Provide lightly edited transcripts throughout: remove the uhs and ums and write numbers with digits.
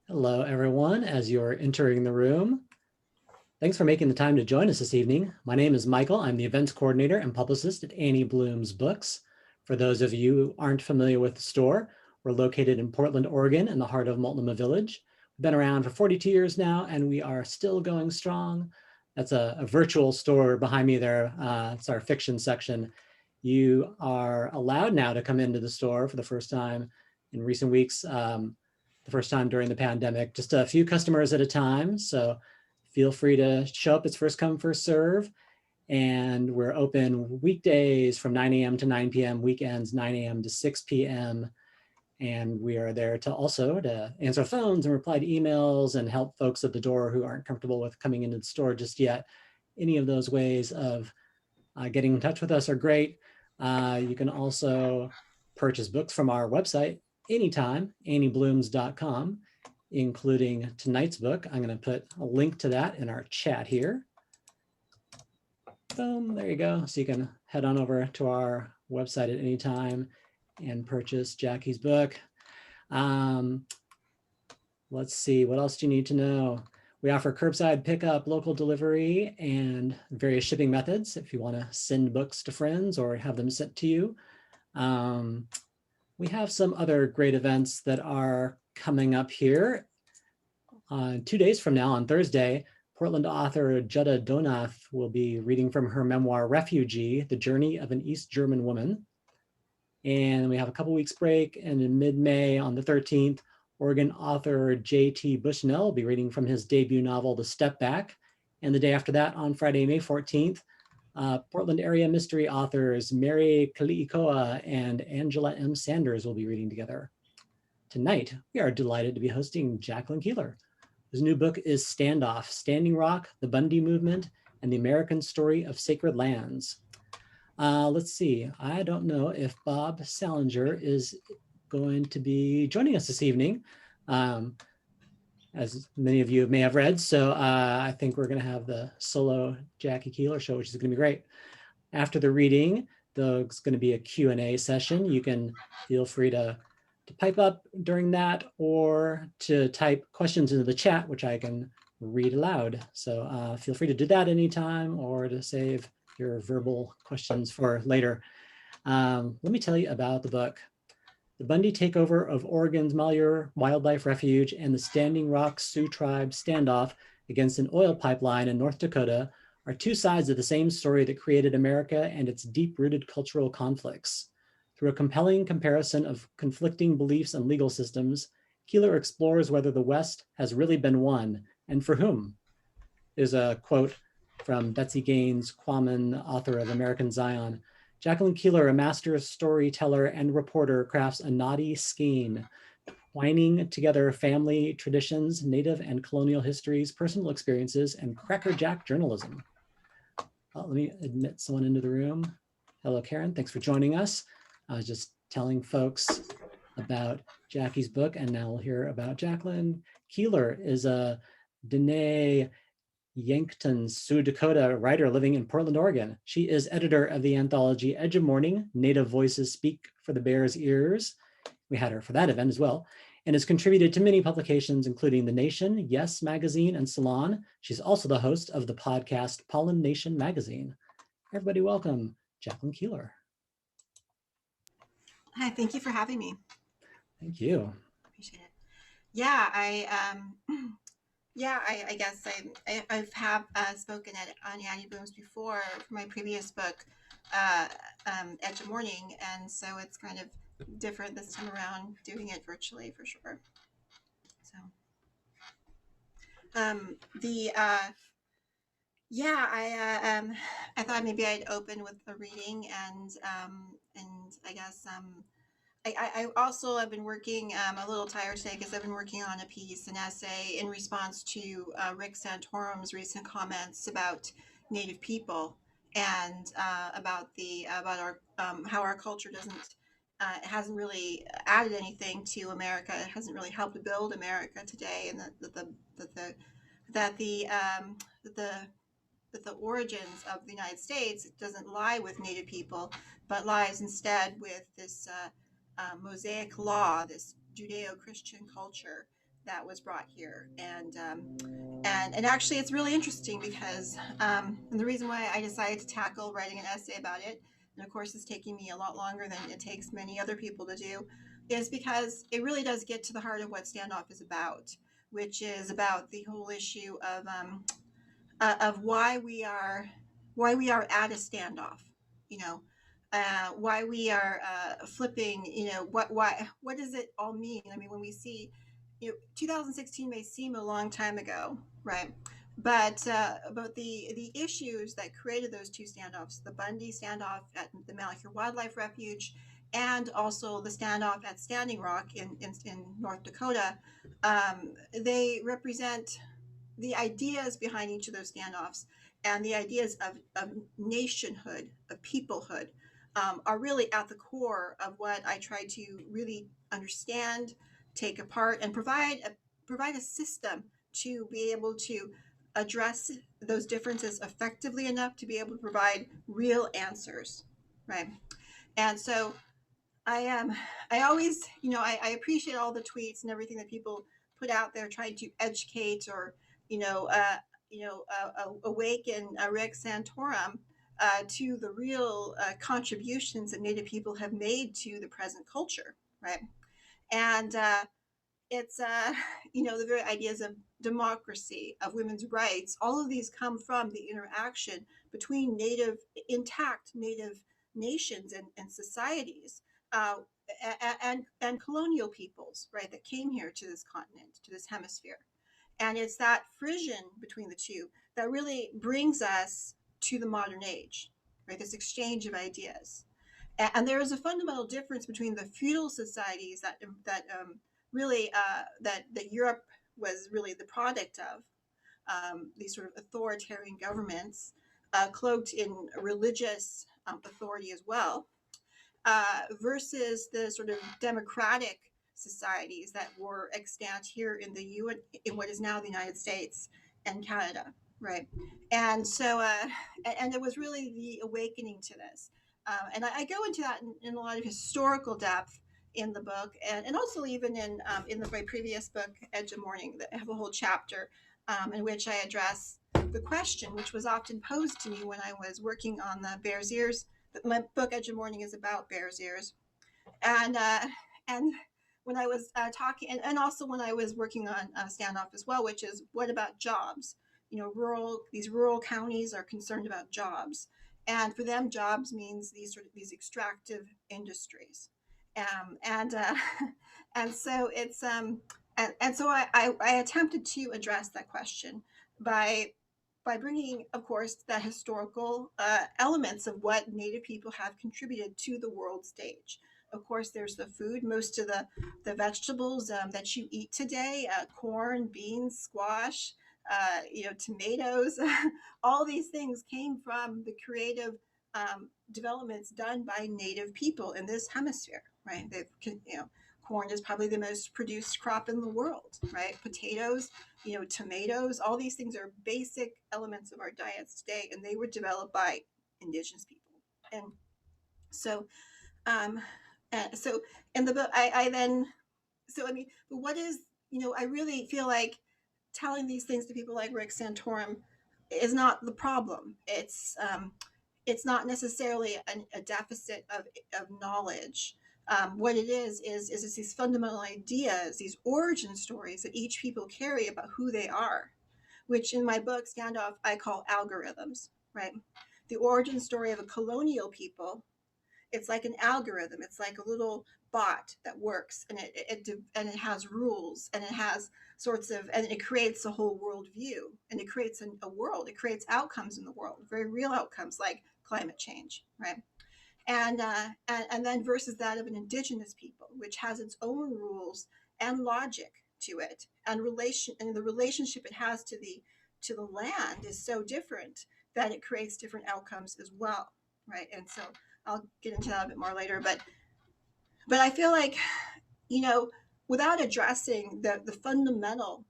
Hello, everyone, as you're entering the room. Thanks for making the time to join us this evening. My name is Michael. I'm the events coordinator and publicist at Annie Bloom's Books. For those of you who aren't familiar with the store, we're located in Portland, Oregon, in the heart of Multnomah Village. We've been around for 42 years now, and we are still going strong. That's a virtual store behind me there. It's our fiction section. You are allowed now to come into the store for the first time in recent weeks. The first time during the pandemic, just a few customers at a time. So feel free to show up. It's first come, first serve. And we're open weekdays from 9 a.m. to 9 p.m., weekends 9 a.m. to 6 p.m. And we are there to also to answer phones and reply to emails and help folks at the door who aren't comfortable with coming into the store just yet. Any of those ways of getting in touch with us are great. You can also purchase books from our website anytime, annieblooms.com, including tonight's book. I'm going to put a link to that in our chat here. Boom, there you go. So you can head on over to our website at any time and purchase Jackie's book. Let's see, what else do you need to know? We offer curbside pickup, local delivery, and various shipping methods if you want to send books to friends or have them sent to you. We have some other great events that are coming up here. 2 days from now, on Thursday, Portland author Jutta Donath will be reading from her memoir, Refugee, The Journey of an East German Woman. And we have a couple weeks break, and in mid-May on the 13th, Oregon author J.T. Bushnell will be reading from his debut novel, The Step Back. And the day after that, on Friday, May 14th, Portland area mystery authors Mary Kaliikoa and Angela M. Sanders will be reading together. Tonight, we are delighted to be hosting Jacqueline Keeler, whose new book is Standoff, Standing Rock, the Bundy Movement, and the American Story of Sacred Lands. Let's see, I don't know if Bob Salinger is going to be joining us this evening, as many of you may have read. So I think we're going to have the solo Jackie Keeler show, which is going to be great. After the reading, there's going to be a Q&A session. You can feel free to pipe up during that or to type questions into the chat, which I can read aloud. So feel free to do that anytime or to save your verbal questions for later. Let me tell you about the book. The Bundy takeover of Oregon's Malheur Wildlife Refuge and the Standing Rock Sioux Tribe standoff against an oil pipeline in North Dakota are two sides of the same story that created America and its deep-rooted cultural conflicts. Through a compelling comparison of conflicting beliefs and legal systems, Keeler explores whether the West has really been won and for whom. There's a quote from Betsy Gaines, Quammen, author of American Zion. Jacqueline Keeler, a master storyteller and reporter, crafts a knotty skein, twining together family traditions, native and colonial histories, personal experiences, and crackerjack journalism. Let me admit someone into the room. Hello, Karen. Thanks for joining us. I was just telling folks about Jackie's book, and now we'll hear about Jacqueline. Keeler is a Dene Yankton, Sioux Dakota writer living in Portland, Oregon. She is editor of the anthology Edge of Morning, Native Voices Speak for the Bear's Ears. We had her for that event as well, and has contributed to many publications, including The Nation, Yes Magazine, and Salon. She's also the host of the podcast Pollen Nation Magazine. Everybody welcome Jacqueline Keeler. Hi, thank you for having me. Thank you. Appreciate it. Yeah, I guess I've spoken on Annie Bloom's before for my previous book, Edge of Morning, and so it's kind of different this time around doing it virtually for sure. So, I thought maybe I'd open with a reading and I guess I also have been working, a little tired today because I've been working on a piece, an essay in response to Rick Santorum's recent comments about Native people and about our how our culture hasn't really added anything to America. It hasn't really helped build America today, and that the origins of the United States doesn't lie with Native people, but lies instead with this Mosaic law, this Judeo-Christian culture that was brought here. And actually, it's really interesting because and the reason why I decided to tackle writing an essay about it, and of course it's taking me a lot longer than it takes many other people to do, is because it really does get to the heart of what Standoff is about, which is about the whole issue of why we are at a standoff, you know, why we are flipping, what does it all mean? I mean, when we see, 2016 may seem a long time ago, right? But the issues that created those two standoffs, the Bundy standoff at the Malheur Wildlife Refuge, and also the standoff at Standing Rock in North Dakota, they represent the ideas behind each of those standoffs and the ideas of nationhood, of peoplehood, are really at the core of what I try to really understand, take apart, and provide a system to be able to address those differences effectively enough to be able to provide real answers, right? And so I am. I always, I appreciate all the tweets and everything that people put out there trying to educate or, awaken Rick Santorum to the real contributions that Native people have made to the present culture, right? And it's the very ideas of democracy, of women's rights. All of these come from the interaction between intact native nations and societies, uh, and colonial peoples, right, that came here to this continent, to this hemisphere. And it's that frisson between the two that really brings us to the modern age, right? This exchange of ideas. And there is a fundamental difference between the feudal societies that Europe was really the product of, these sort of authoritarian governments, cloaked in religious authority as well, versus the sort of democratic societies that were extant here in what is now the United States and Canada, right? And so, and it was really the awakening to this. And I go into that in a lot of historical depth in the book, and also even in my previous book, Edge of Morning, that I have a whole chapter in which I address the question, which was often posed to me when I was working on the Bear's Ears. My book Edge of Morning is about Bear's Ears, and when I was talking, and also when I was working on Standoff as well, which is what about jobs? These rural counties are concerned about jobs, and for them, jobs means these extractive industries, and and so it's and so I attempted to address that question by bringing, of course, the historical elements of what Native people have contributed to the world stage. Of course, there's the food, most of the vegetables that you eat today, corn, beans, squash, tomatoes, all these things came from the creative developments done by Native people in this hemisphere, right? Corn is probably the most produced crop in the world, right? Potatoes, tomatoes, all these things are basic elements of our diets today, and they were developed by indigenous people. And so, um, so in the book, I then, so I mean, but what is, I really feel like telling these things to people like Rick Santorum is not the problem. It's not necessarily a deficit of knowledge. What it is it's these fundamental ideas, these origin stories that each people carry about who they are, which in my book Standoff I call algorithms, right? The origin story of a colonial people, it's like an algorithm. It's like a little bot that works, and it has rules, and it has and it creates a whole world view, and it creates a world. It creates outcomes in the world, very real outcomes like climate change, right? And then versus that of an indigenous people, which has its own rules and logic to it, and the relationship it has to the land is so different that it creates different outcomes as well, right? And so I'll get into that a bit more later, but I feel like, without addressing the fundamental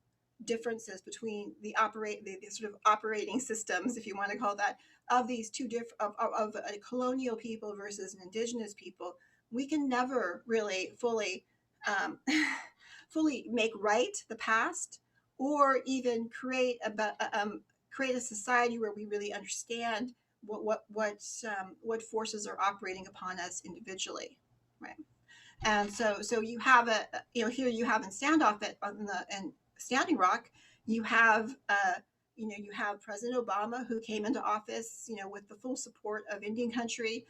differences between the sort of operating systems, if you want to call that, of these two of a colonial people versus an indigenous people, we can never really fully fully make right the past, or even create a society where we really understand what forces are operating upon us individually, right? And so you have here you have in Standoff in Standing Rock, you have you have President Obama, who came into office, with the full support of Indian country,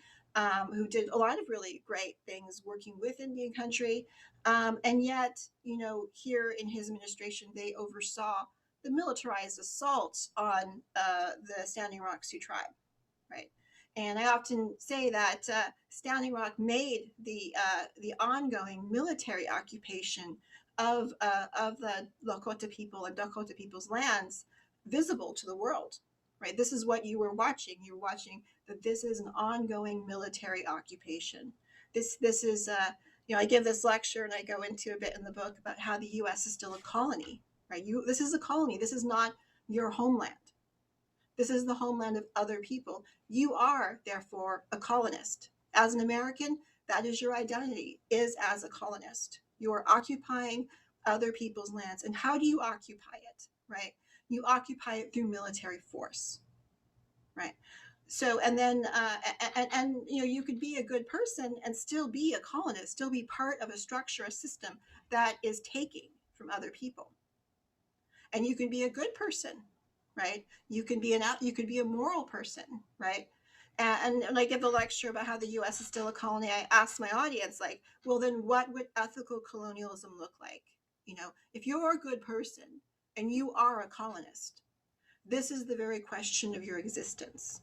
who did a lot of really great things working with Indian country, and yet, here in his administration, they oversaw the militarized assault on the Standing Rock Sioux tribe, right? And I often say that Standing Rock made the ongoing military occupation of the Lakota people and Dakota people's lands visible to the world, right? This is what you were watching. You were watching that this is an ongoing military occupation. This is I give this lecture and I go into a bit in the book about how the U.S. is still a colony, right? This is a colony. This is not your homeland. This is the homeland of other people. You are, therefore, a colonist. As an American, that is your identity, is as a colonist. You are occupying other people's lands. And how do you occupy it, right? You occupy it through military force, right? So, and then, you could be a good person and still be a colonist, still be part of a structure, a system that is taking from other people. And you can be a good person, right? You can be a moral person, right? And when I give a lecture about how the U.S. is still a colony, I ask my audience, like, well, then what would ethical colonialism look like? If you're a good person and you are a colonist, this is the very question of your existence,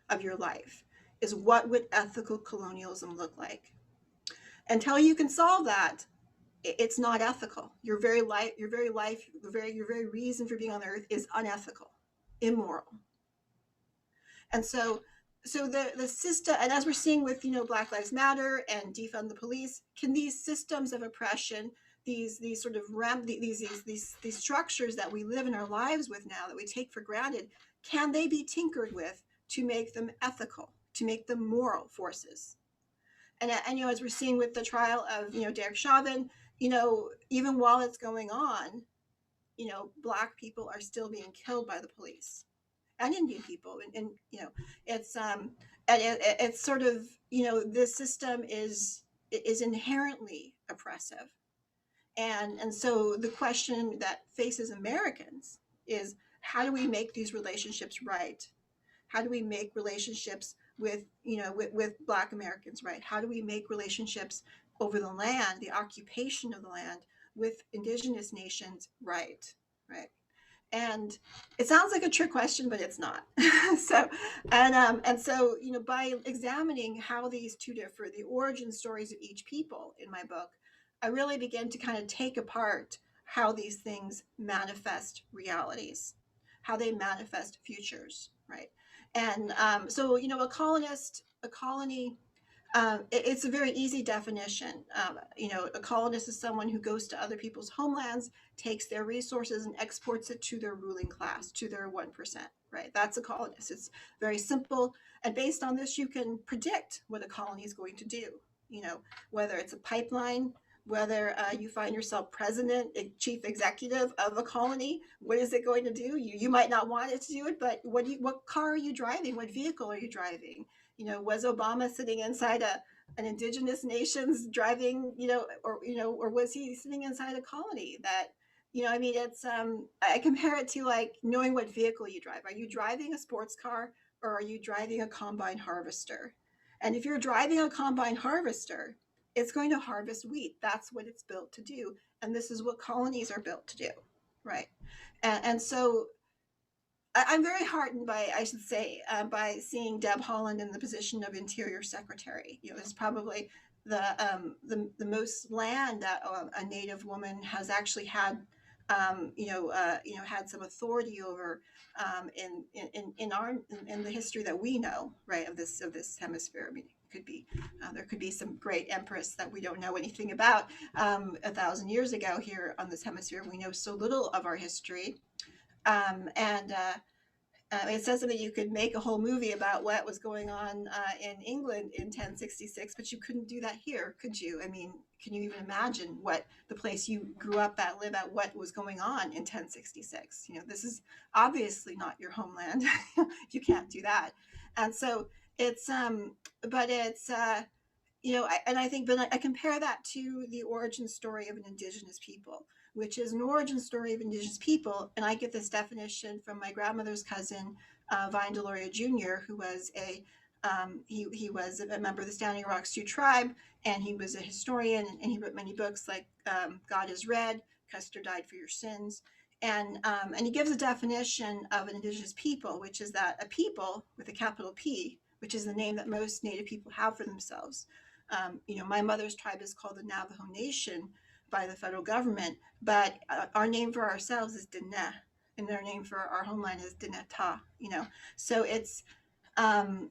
of your life, is what would ethical colonialism look like? Until you can solve that, it's not ethical. Your very life, your very reason for being on the earth is unethical, immoral. And so the system, and as we're seeing with Black Lives Matter and defund the police, can these systems of oppression, these sort of these structures that we live in our lives with now, that we take for granted, can they be tinkered with to make them ethical, to make them moral forces? And as we're seeing with the trial of Derek Chauvin, even while it's going on, Black people are still being killed by the police, and Indian people, and it's it's sort of this system is inherently oppressive, and so the question that faces Americans is, how do we make these relationships right? How do we make relationships with with Black Americans right? How do we make relationships over the land, the occupation of the land, with indigenous nations right? Right. And it sounds like a trick question, but it's not. So, and so, by examining how these two differ, the origin stories of each people in my book, I really begin to kind of take apart how these things manifest realities, how they manifest futures, right? And so, a colony, it's a very easy definition. A colonist is someone who goes to other people's homelands, takes their resources, and exports it to their ruling class, to their 1%, right? That's a colonist. It's very simple. And based on this, you can predict what a colony is going to do, whether it's a pipeline, whether you find yourself president, chief executive of a colony. What is it going to do? You might not want it to do it, but what car are you driving? What vehicle are you driving? Was Obama sitting inside an indigenous nation's driving, or was he sitting inside a colony that, it's, I compare it to like knowing what vehicle you drive. Are you driving a sports car, or are you driving a combine harvester? And if you're driving a combine harvester, it's going to harvest wheat. That's what it's built to do. And this is what colonies are built to do, right? And so I'm very heartened by, I should say, by seeing Deb Haaland in the position of Interior Secretary. It's probably the most land that a Native woman has actually had, had some authority over, in the history that we know, right, of this hemisphere. I mean, there could be some great empress that we don't know anything about 1,000 years ago here on this hemisphere. We know so little of our history. And it says that you could make a whole movie about what was going on in England in 1066, but you couldn't do that here, could you? I mean, can you even imagine what the place you grew up at, live at, what was going on in 1066? This is obviously not your homeland. You can't do that. And so it's, but it's, and I think, but I compare that to the origin story of an indigenous people, which is an origin story of indigenous people. And I get this definition from my grandmother's cousin, Vine Deloria Jr., who was he was a member of the Standing Rock Sioux tribe, and he was a historian, and he wrote many books like God is Red, Custer Died for Your Sins. And he gives a definition of an indigenous people, which is that a people with a capital P, which is the name that most Native people have for themselves. My mother's tribe is called the Navajo Nation by the federal government, but our name for ourselves is Diné, and their name for our homeland is Dineta. So it's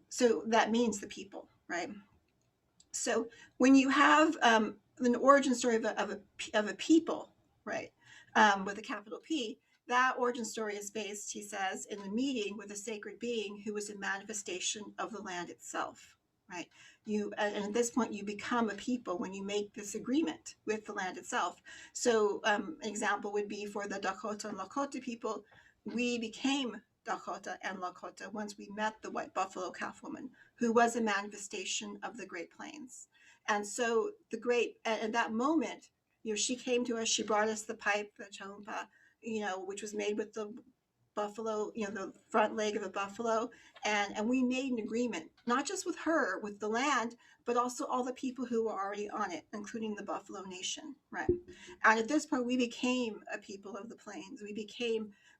so that means the people, right? So when you have an origin story of a people, right, with a capital P, that origin story is based, he says, in the meeting with a sacred being who was a manifestation of the land itself, right? And at this point, you become a people when you make this agreement with the land itself. So an example would be for the Dakota and Lakota people, we became Dakota and Lakota once we met the white buffalo calf woman, who was a manifestation of the Great Plains. And so at that moment, she came to us, she brought us the pipe, the champa, which was made with the buffalo, the front leg of a buffalo. And we made an agreement, not just with her, with the land, but also all the people who were already on it, including the Buffalo Nation, right? And at this point, we became a people of the plains.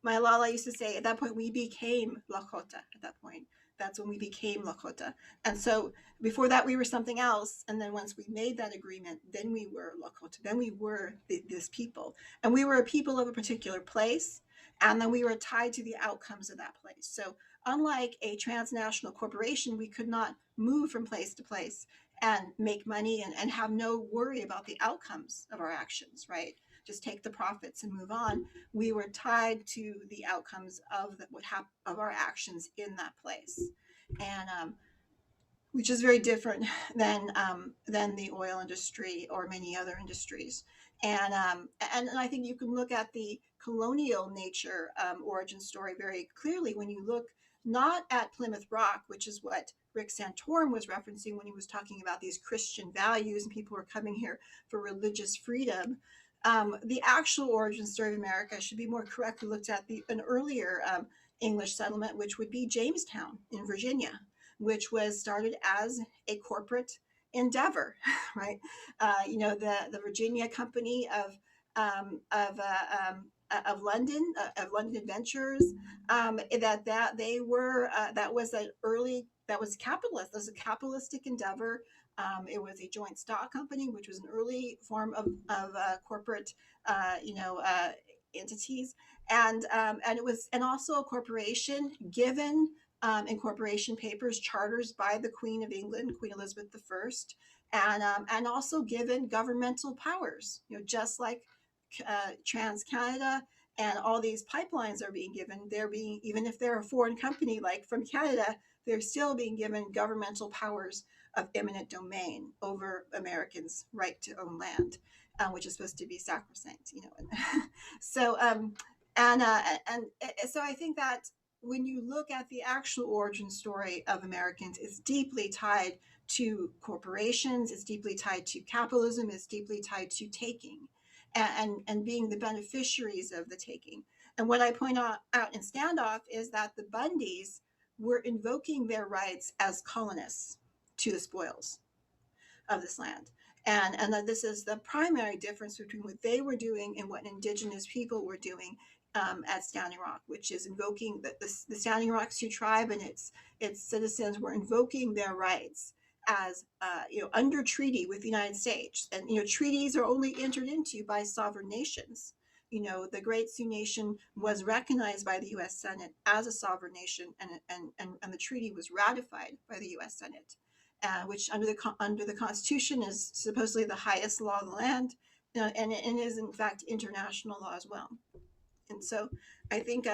My Lala used to say, at that point, we became Lakota at that point. That's when we became Lakota. And so before that, we were something else. And then once we made that agreement, then we were Lakota. Then we were this people. And we were a people of a particular place. And then we were tied to the outcomes of that place. So unlike a transnational corporation, we could not move from place to place and make money and have no worry about the outcomes of our actions, right? Just take the profits and move on. We were tied to the outcomes of of our actions in that place, and which is very different than the oil industry or many other industries. And I think you can look at the colonial nature origin story very clearly when you look not at Plymouth Rock, which is what Rick Santorum was referencing when he was talking about these Christian values and people were coming here for religious freedom. The actual origin story of America should be more correctly looked at an earlier English settlement, which would be Jamestown in Virginia, which was started as a corporate endeavor, right? The Virginia Company of London, of London Adventures, that was capitalist. That was a capitalistic endeavor. It was a joint stock company, which was an early form of corporate, entities, and it was, and also a corporation given incorporation papers, charters by the Queen of England, Queen Elizabeth I, and also given governmental powers. Just like Trans Canada and all these pipelines are being given, even if they're a foreign company like from Canada, they're still being given governmental powers of eminent domain over Americans' right to own land, which is supposed to be sacrosanct. So and so I think that when you look at the actual origin story of Americans, it's deeply tied to corporations, it's deeply tied to capitalism, it's deeply tied to taking and being the beneficiaries of the taking. And what I point out in Standoff is that the Bundys were invoking their rights as colonists to the spoils of this land. And that this is the primary difference between what they were doing and what indigenous people were doing at Standing Rock, which is invoking the Standing Rock Sioux tribe and its citizens were invoking their rights as under treaty with the United States. And treaties are only entered into by sovereign nations. The Great Sioux Nation was recognized by the U.S. Senate as a sovereign nation, and the treaty was ratified by the U.S. Senate. Which under the Constitution is supposedly the highest law of the land, and is in fact international law as well. And so I think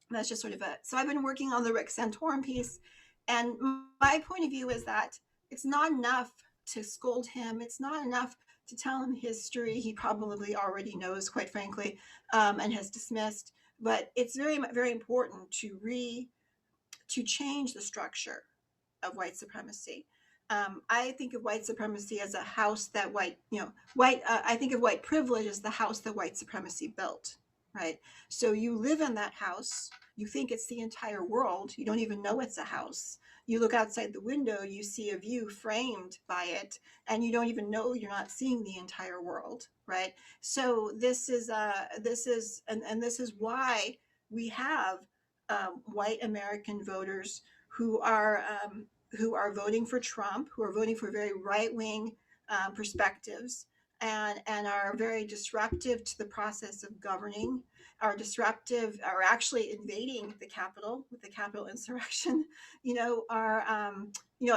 that's just sort of so I've been working on the Rick Santorum piece, and my point of view is that it's not enough to scold him. It's not enough to tell him history he probably already knows, quite frankly, and has dismissed. But it's very, very important to change the structure of white supremacy. I think of white supremacy as a house that I think of white privilege as the house that white supremacy built, right? So you live in that house, you think it's the entire world, you don't even know it's a house. You look outside the window, you see a view framed by it, and you don't even know you're not seeing the entire world, right? So this is why we have white American voters who are voting for Trump, who are voting for very right wing perspectives, and are very disruptive to the process of governing, are actually invading the Capitol with the Capitol insurrection.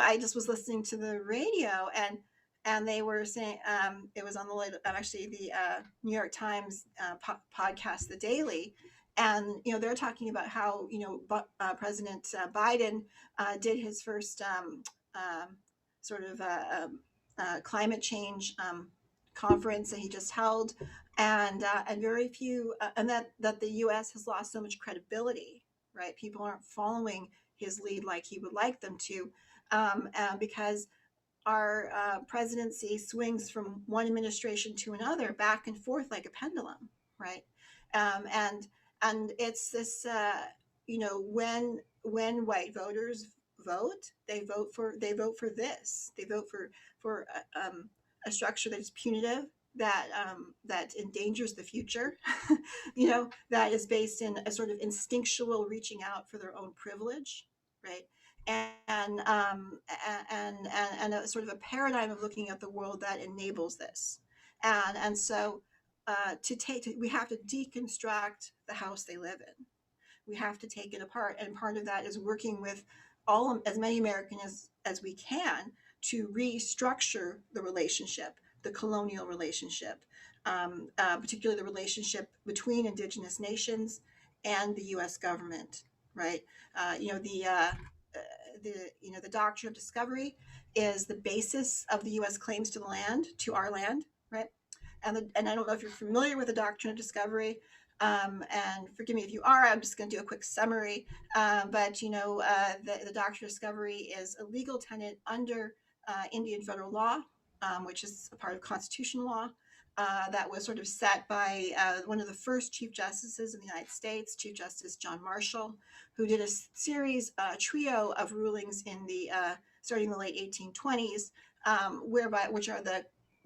I just was listening to the radio, and they were saying, it was on the New York Times podcast, The Daily, and they're talking about how President Biden did his first sort of climate change conference that he just held, and very few, and that the U.S. has lost so much credibility. Right, people aren't following his lead like he would like them to, because our presidency swings from one administration to another, back and forth like a pendulum, right? And it's this, when white voters vote, they vote for a structure that is punitive, that endangers the future, that is based in a sort of instinctual reaching out for their own privilege, right? and and a sort of a paradigm of looking at the world that enables this. And so we have to deconstruct the house they live in. We have to take it apart, and part of that is working with as many Americans as we can to restructure the relationship, the colonial relationship, particularly the relationship between indigenous nations and the U.S. government. Right? The Doctrine of Discovery is the basis of the U.S. claims to the land, to our land, right? And I don't know if you're familiar with the Doctrine of Discovery, and forgive me if you are. I'm just going to do a quick summary. But the Doctrine of Discovery is a legal tenet under Indian federal law, which is a part of constitutional law. That was sort of set by one of the first Chief Justices in the United States, Chief Justice John Marshall, who did a trio of rulings in the starting in the late 1820s, which are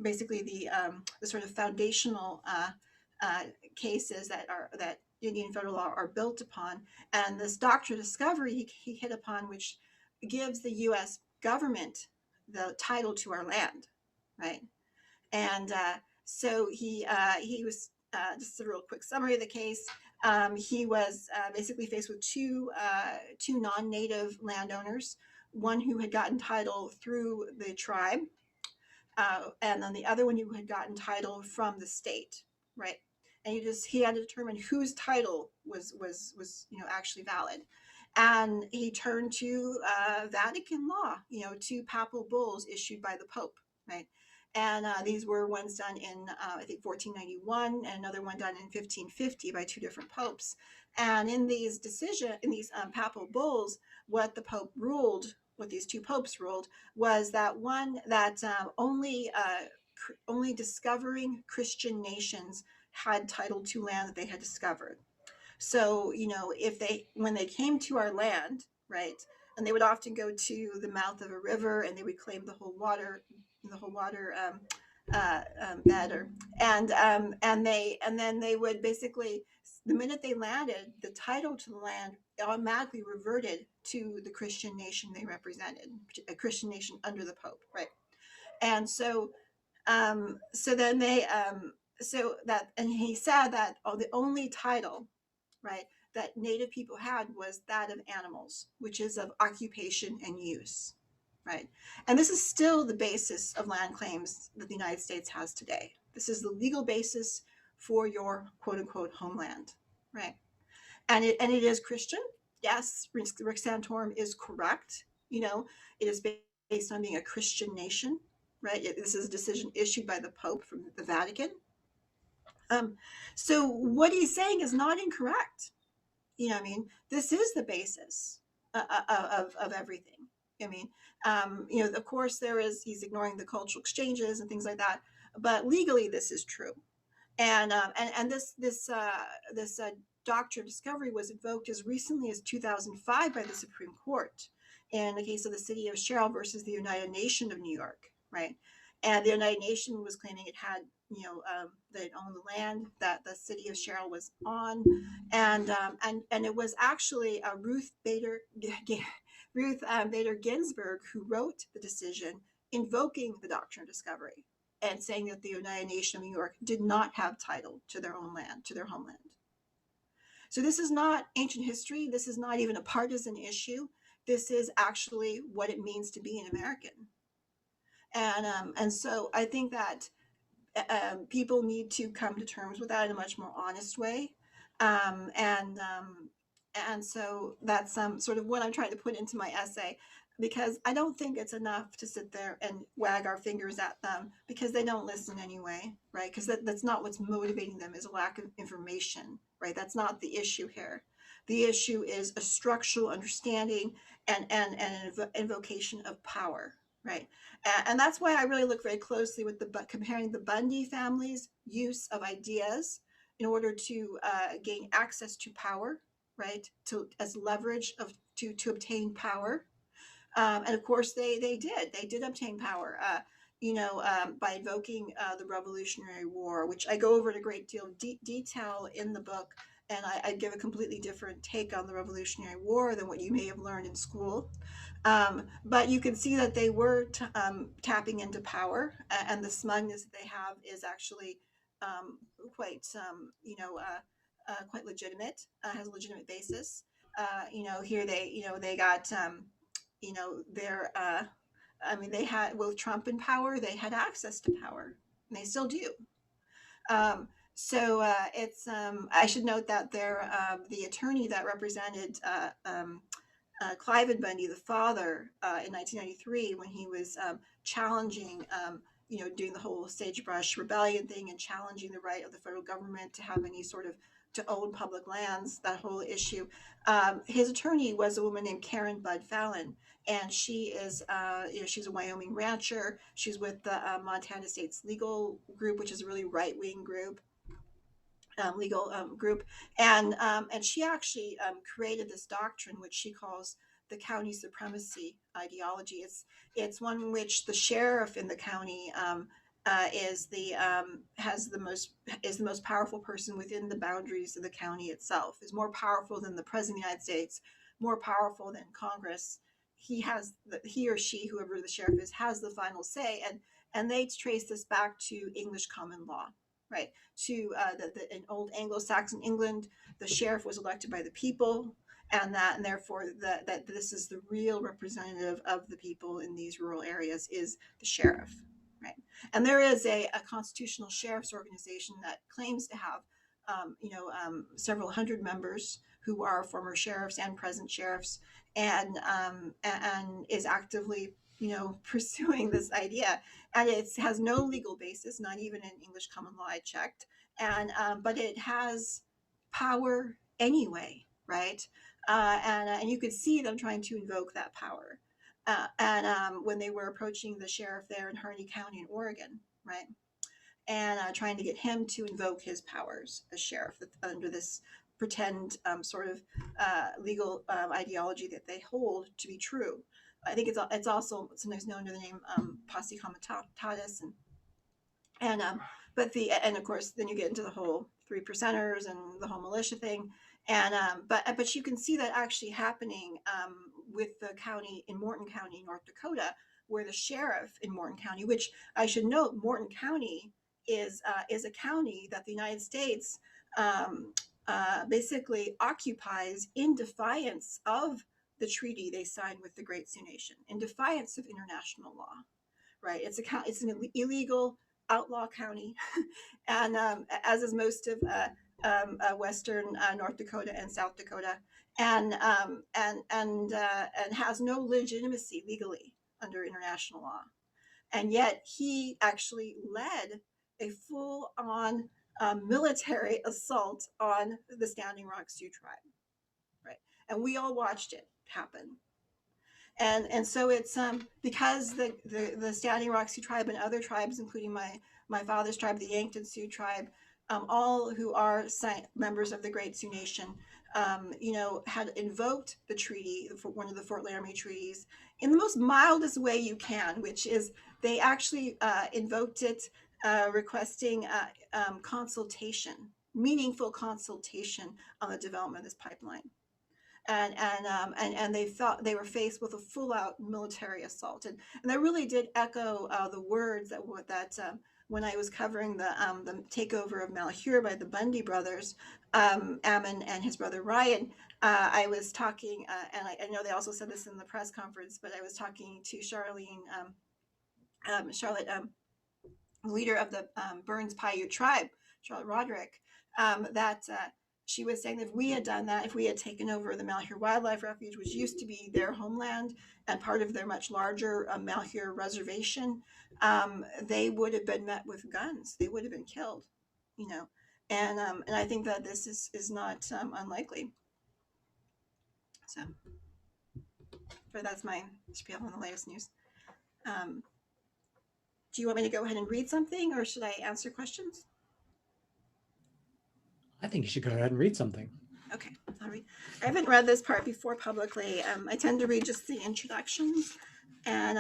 basically the sort of foundational cases that Indian federal law are built upon. And this Doctrine of Discovery he hit upon, which gives the U.S. government the title to our land, right? And so he was, just a real quick summary of the case. He was basically faced with two non-native landowners, one who had gotten title through the tribe, and then the other one who had gotten title from the state, right? And he had to determine whose title was actually valid. And he turned to Vatican law, to papal bulls issued by the Pope, right? And these were ones done in, I think, 1491, and another one done in 1550 by two different popes. And in these papal bulls, what these two popes ruled, was that only discovering Christian nations had title to land that they had discovered. So, when they came to our land, right, and they would often go to the mouth of a river, and they would claim the whole water bed, and then they would basically, the minute they landed, the title to the land automatically reverted to the Christian nation they represented, a Christian nation under the Pope, right? And so then and he said that the only title, right, that Native people had was that of animals, which is of occupation and use, right? And this is still the basis of land claims that the United States has today. This is the legal basis for your quote unquote homeland, right? And it is Christian. Yes, Rick Santorum is correct. It is based on being a Christian nation. right? This is a decision issued by the Pope from the Vatican. Um, so what he's saying is not incorrect. You know, I mean, this is the basis of everything. I mean, you know, of course, he's ignoring the cultural exchanges and things like that, but legally, this is true. And this doctrine of discovery was invoked as recently as 2005 by the Supreme Court in the case of the city of Sherrill versus the United Nation of New York, right? And the United Nation was claiming it had, that it owned the land that the city of Sherrill was on, and it was actually Ruth Bader Ginsburg who wrote the decision invoking the doctrine of discovery and saying that the United Nation of New York did not have title to their own land, to their homeland. So this is not ancient history. This is not even a partisan issue. This is actually what it means to be an American. And so I think that people need to come to terms with that in a much more honest way. Um, and um, and so that's sort of what I'm trying to put into my essay, because I don't think it's enough to sit there and wag our fingers at them because they don't listen anyway, right? Because that's not what's motivating them, is a lack of information, right? That's not the issue here. The issue is a structural understanding and an invocation of power, right? And that's why I really look very closely with comparing the Bundy family's use of ideas in order to gain access to power, right? As leverage to obtain power. And of course, they did obtain power. By invoking the Revolutionary War, which I go over in a great deal of detail in the book, and I give a completely different take on the Revolutionary War than what you may have learned in school. But you can see that they were tapping into power, and the smugness that they have is actually um, quite, quite legitimate. Has a legitimate basis. Here they got, their. I mean, they had, with Trump in power, they had access to power, and they still do. It's. I should note that the attorney that represented Cliven Bundy, the father, in 1993, when he was challenging, doing the whole sagebrush rebellion thing and challenging the right of the federal government to have any sort of to own public lands, that whole issue. His attorney was a woman named Karen Budd Fallon, and she is, she's a Wyoming rancher. She's with the Montana State's legal group, which is a really right wing group, legal group, and she actually created this doctrine which she calls the county supremacy ideology. It's one in which the sheriff in the county is the has the most is the most powerful person within the boundaries of the county itself. Is more powerful than the president of the United States, more powerful than Congress. He or she, whoever the sheriff is, has the final say, and they trace this back to English common law, right? To in old Anglo-Saxon England, the sheriff was elected by the people, and therefore that this is the real representative of the people in these rural areas is the sheriff, right? And there is a constitutional sheriff's organization that claims to have, several hundred members who are former sheriffs and present sheriffs, and is actively, pursuing this idea, and it has no legal basis, not even in English common law. I checked, and but it has power anyway, right? And you could see them trying to invoke that power, and when they were approaching the sheriff there in Harney County in Oregon, right? And trying to get him to invoke his powers as sheriff under this pretend sort of legal ideology that they hold to be true. I think it's also sometimes known under the name posse comitatus, and and of course then you get into the whole three percenters and the whole militia thing, and but you can see that actually happening with the county in Morton County, North Dakota, where the sheriff in Morton County, which I should note, Morton County is a county that the United States basically occupies in defiance of the treaty they signed with the Great Sioux Nation, in defiance of international law, right? It's an illegal outlaw county, and as is most of western North Dakota and South Dakota, and has no legitimacy legally under international law. And yet he actually led a full-on military assault on the Standing Rock Sioux tribe, right? And we all watched it happen. And so it's because the Standing Rock Sioux tribe and other tribes, including my father's tribe, the Yankton Sioux tribe, all who are members of the Great Sioux Nation, had invoked the treaty, one of the Fort Laramie treaties, in the most mildest way you can, which is they actually invoked it, requesting consultation, meaningful consultation on the development of this pipeline. And they thought they were faced with a full-out military assault, and that really did echo the words that when I was covering the takeover of Malheur by the Bundy brothers, Ammon and his brother Ryan. I was talking, and I know they also said this in the press conference, but I was talking to Charlotte, leader of the Burns Paiute tribe, Charlotte Roderick, that she was saying that if we had done that, if we had taken over the Malheur Wildlife Refuge, which used to be their homeland and part of their much larger Malheur reservation, they would have been met with guns. They would have been killed, and I think that this is not unlikely. So, but that's my spiel on the latest news. Do you want me to go ahead and read something, or should I answer questions? I think you should go ahead and read something. Okay, I'll read. I haven't read this part before publicly. I tend to read just the introductions, and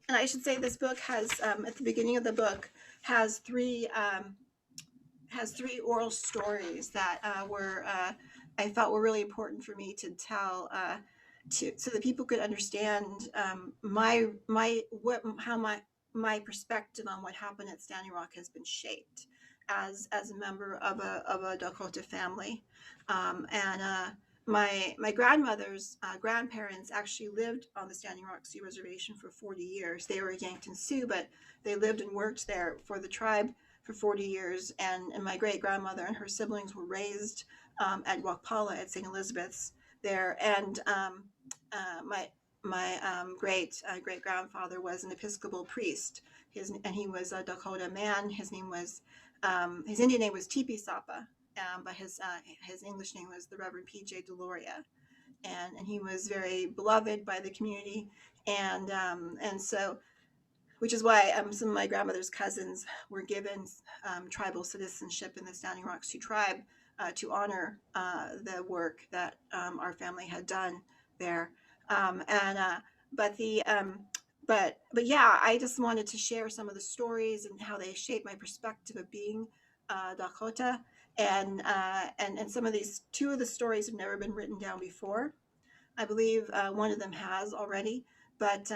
I should say this book has at the beginning of the book has three oral stories that I felt were really important for me to tell, so that people could understand how my perspective on what happened at Standing Rock has been shaped as a member of a Dakota family. My grandmother's grandparents actually lived on the Standing Rock Sioux Reservation for 40 years. They were Yankton Sioux, but they lived and worked there for the tribe for 40 years. And my great grandmother and her siblings were raised at Wakpala at St. Elizabeth's there. And my great grandfather was an Episcopal priest. And he was a Dakota man. His name was his Indian name was Tipi Sapa, but his English name was the Reverend P.J. Deloria, and he was very beloved by the community, and so, which is why some of my grandmother's cousins were given tribal citizenship in the Standing Rock Sioux tribe to honor the work that our family had done there, but yeah, I just wanted to share some of the stories and how they shaped my perspective of being Dakota, and some of these, two of the stories have never been written down before. I believe one of them has already, but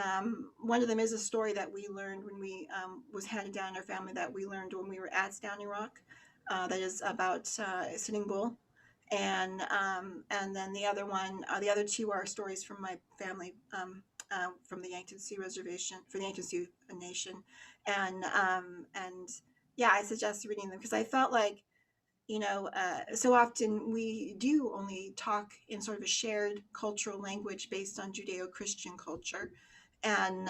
one of them is a story that we learned when we was handed down in our family, that we learned when we were at Standing Rock. That is about Sitting Bull, and then the other two are stories from my family, from the Yankton Sioux Reservation, for the Yankton Sioux Nation, and yeah, I suggest reading them because I felt like, so often we do only talk in sort of a shared cultural language based on Judeo-Christian culture, and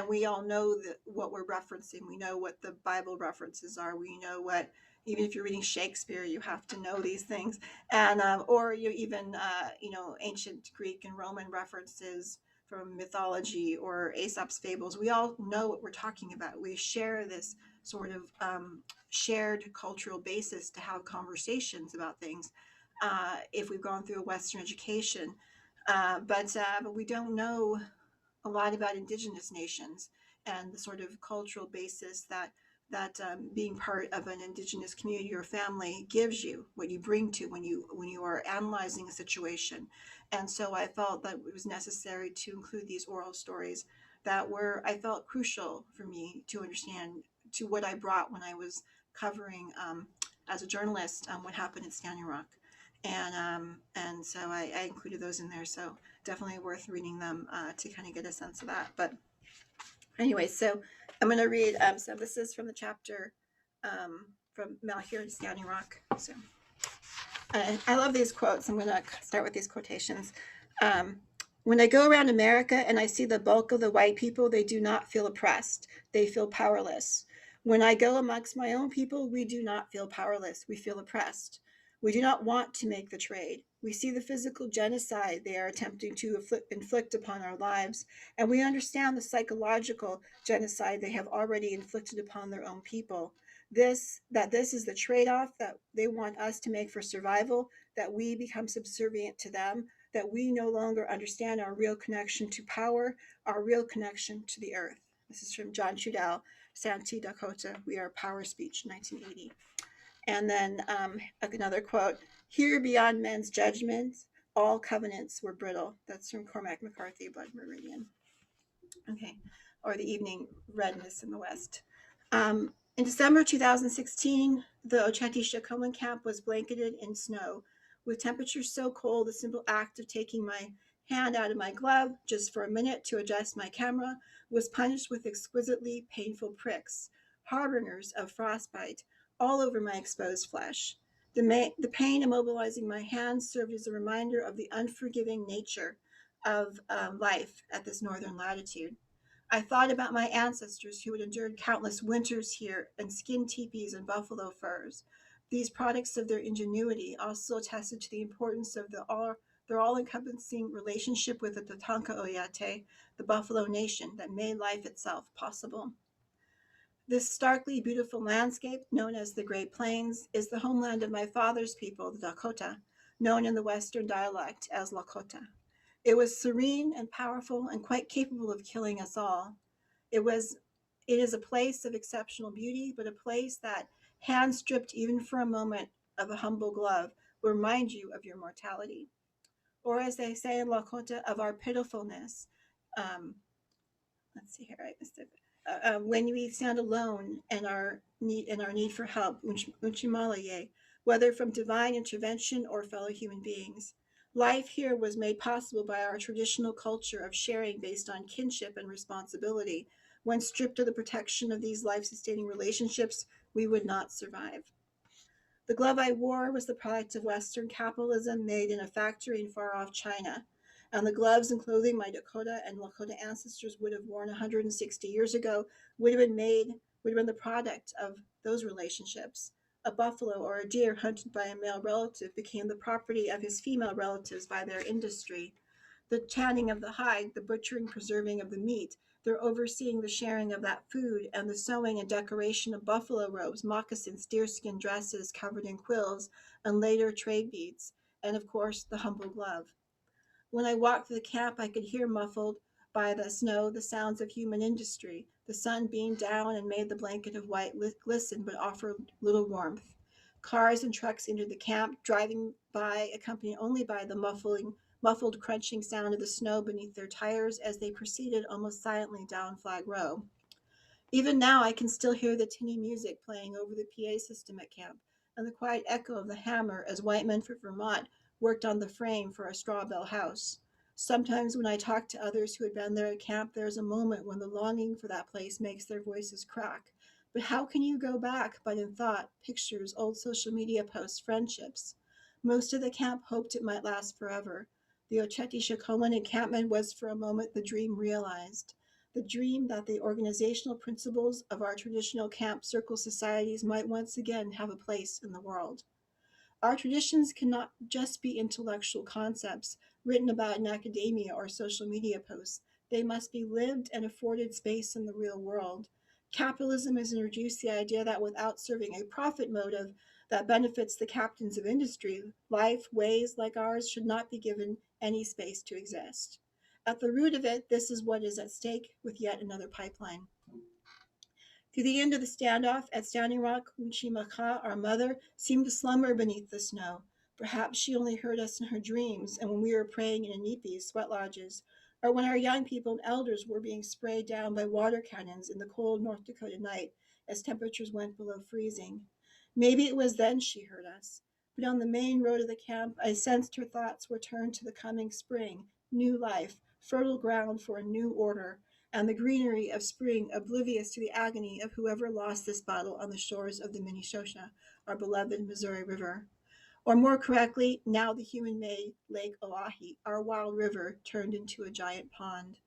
we all know that what we're referencing. We know what the Bible references are. We know what, even if you're reading Shakespeare, you have to know these things, and or you even ancient Greek and Roman references from mythology or Aesop's fables. We all know what we're talking about. We share this sort of shared cultural basis to have conversations about things if we've gone through a Western education, but we don't know a lot about Indigenous nations and the sort of cultural basis that being part of an Indigenous community or family gives you, what you bring to when you are analyzing a situation. And so I felt that it was necessary to include these oral stories that were, I felt, crucial for me to understand, to what I brought when I was covering as a journalist what happened at Standing Rock. And so I included those in there. So definitely worth reading them to kind of get a sense of that. But anyway, so I'm going to read. So this is from the chapter from Malheur to Standing Rock. So I love these quotes. I'm going to start with these quotations. When I go around America and I see the bulk of the white people, they do not feel oppressed. They feel powerless. When I go amongst my own people, we do not feel powerless. We feel oppressed. We do not want to make the trade. We see the physical genocide they are attempting to inflict upon our lives, and we understand the psychological genocide they have already inflicted upon their own people. This is the trade-off that they want us to make for survival, that we become subservient to them, that we no longer understand our real connection to power, our real connection to the earth. This is from John Trudell, Santee, Dakota. We are Power Speech, 1980. And then another quote, here beyond men's judgments, all covenants were brittle. That's from Cormac McCarthy, Blood Meridian. Okay, or the evening redness in the west. In December 2016, the Ocheti Shakoman camp was blanketed in snow. With temperatures so cold, the simple act of taking my hand out of my glove just for a minute to adjust my camera was punished with exquisitely painful pricks, harbingers of frostbite, all over my exposed flesh. The pain immobilizing my hands served as a reminder of the unforgiving nature of life at this northern latitude. I thought about my ancestors who had endured countless winters here in skin teepees and buffalo furs. These products of their ingenuity also attested to the importance of their all-encompassing relationship with the Tatanka Oyate, the Buffalo Nation that made life itself possible. This starkly beautiful landscape, known as the Great Plains, is the homeland of my father's people, the Dakota, known in the Western dialect as Lakota. It was serene and powerful and quite capable of killing us all. It was it is a place of exceptional beauty, but a place that, hand stripped even for a moment of a humble glove, will remind you of your mortality. Or as they say in Lakota, of our pitifulness. Um, let's see here, I missed it. When we stand alone and our need for help, unchimalaye, whether from divine intervention or fellow human beings. Life here was made possible by our traditional culture of sharing based on kinship and responsibility. When stripped of the protection of these life-sustaining relationships, we would not survive. The glove I wore was the product of Western capitalism made in a factory in far off China. And the gloves and clothing my Dakota and Lakota ancestors would have worn 160 years ago would have been the product of those relationships. A buffalo or a deer hunted by a male relative became the property of his female relatives by their industry. The tanning of the hide, the butchering, preserving of the meat, they're overseeing the sharing of that food and the sewing and decoration of buffalo robes, moccasins, deerskin dresses covered in quills, and later trade beads, and of course the humble glove. When I walked through the camp, I could hear muffled by the snow the sounds of human industry. The sun beamed down and made the blanket of white glisten but offer little warmth. Cars and trucks entered the camp, driving by, accompanied only by the muffled crunching sound of the snow beneath their tires as they proceeded almost silently down Flag Row. Even now, I can still hear the tinny music playing over the PA system at camp, and the quiet echo of the hammer as white men from Vermont worked on the frame for a straw bale house. Sometimes, when I talk to others who had been there at camp, there is a moment when the longing for that place makes their voices crack. But how can you go back but in thought, pictures, old social media posts, friendships? Most of the camp hoped it might last forever. The Ocheti Shakoman encampment was for a moment the dream realized, the dream that the organizational principles of our traditional camp circle societies might once again have a place in the world. Our traditions cannot just be intellectual concepts written about in academia or social media posts. They must be lived and afforded space in the real world. Capitalism has introduced the idea that without serving a profit motive that benefits the captains of industry, life, ways like ours should not be given any space to exist. At the root of it, this is what is at stake with yet another pipeline. To the end of the standoff at Standing Rock, Unchimaka, our mother, seemed to slumber beneath the snow. Perhaps she only heard us in her dreams and when we were praying in Inipi's sweat lodges, or when our young people and elders were being sprayed down by water cannons in the cold North Dakota night as temperatures went below freezing. Maybe it was then she heard us. But on the main road of the camp, I sensed her thoughts were turned to the coming spring, new life, fertile ground for a new order, and the greenery of spring oblivious to the agony of whoever lost this battle on the shores of the Minnesota, our beloved Missouri River. Or more correctly, now the human-made Lake Oahe, our wild river turned into a giant pond.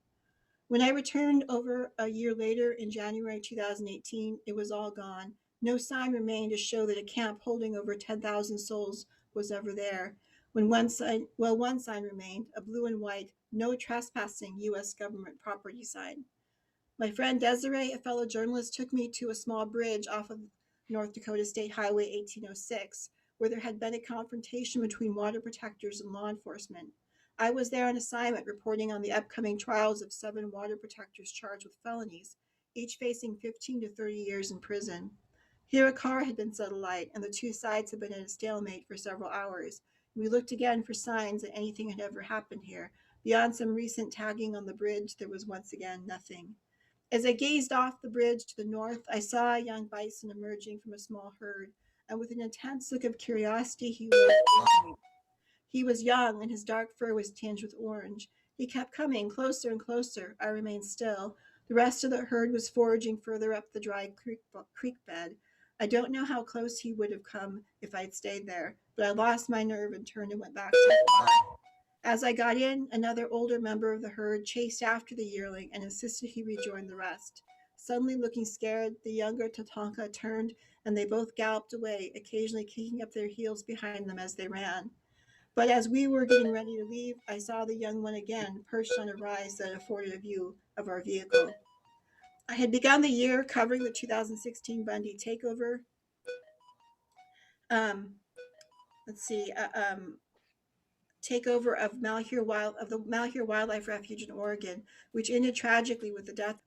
When I returned over a year later in January 2018, it was all gone. No sign remained to show that a camp holding over 10,000 souls was ever there. One sign remained, a blue and white, no trespassing U.S. government property sign. My friend Desiree, a fellow journalist, took me to a small bridge off of North Dakota State Highway 1806, where there had been a confrontation between water protectors and law enforcement. I was there on assignment reporting on the upcoming trials of 7 water protectors charged with felonies, each facing 15 to 30 years in prison. Here a car had been set alight, and the two sides had been at a stalemate for several hours. We looked again for signs that anything had ever happened here. Beyond some recent tagging on the bridge, there was once again nothing. As I gazed off the bridge to the north, I saw a young bison emerging from a small herd, and with an intense look of curiosity, he rose. He was young, and his dark fur was tinged with orange. He kept coming closer and closer. I remained still. The rest of the herd was foraging further up the dry creek bed. I don't know how close he would have come if I'd stayed there, but I lost my nerve and turned and went back to the car. As I got in, another older member of the herd chased after the yearling and insisted he rejoin the rest. Suddenly looking scared, the younger Tatanka turned and they both galloped away, occasionally kicking up their heels behind them as they ran. But as we were getting ready to leave, I saw the young one again, perched on a rise that afforded a view of our vehicle. I had begun the year covering the 2016 Bundy takeover. Um, let's see, takeover of the Malheur Wildlife Refuge in Oregon, which ended tragically with the death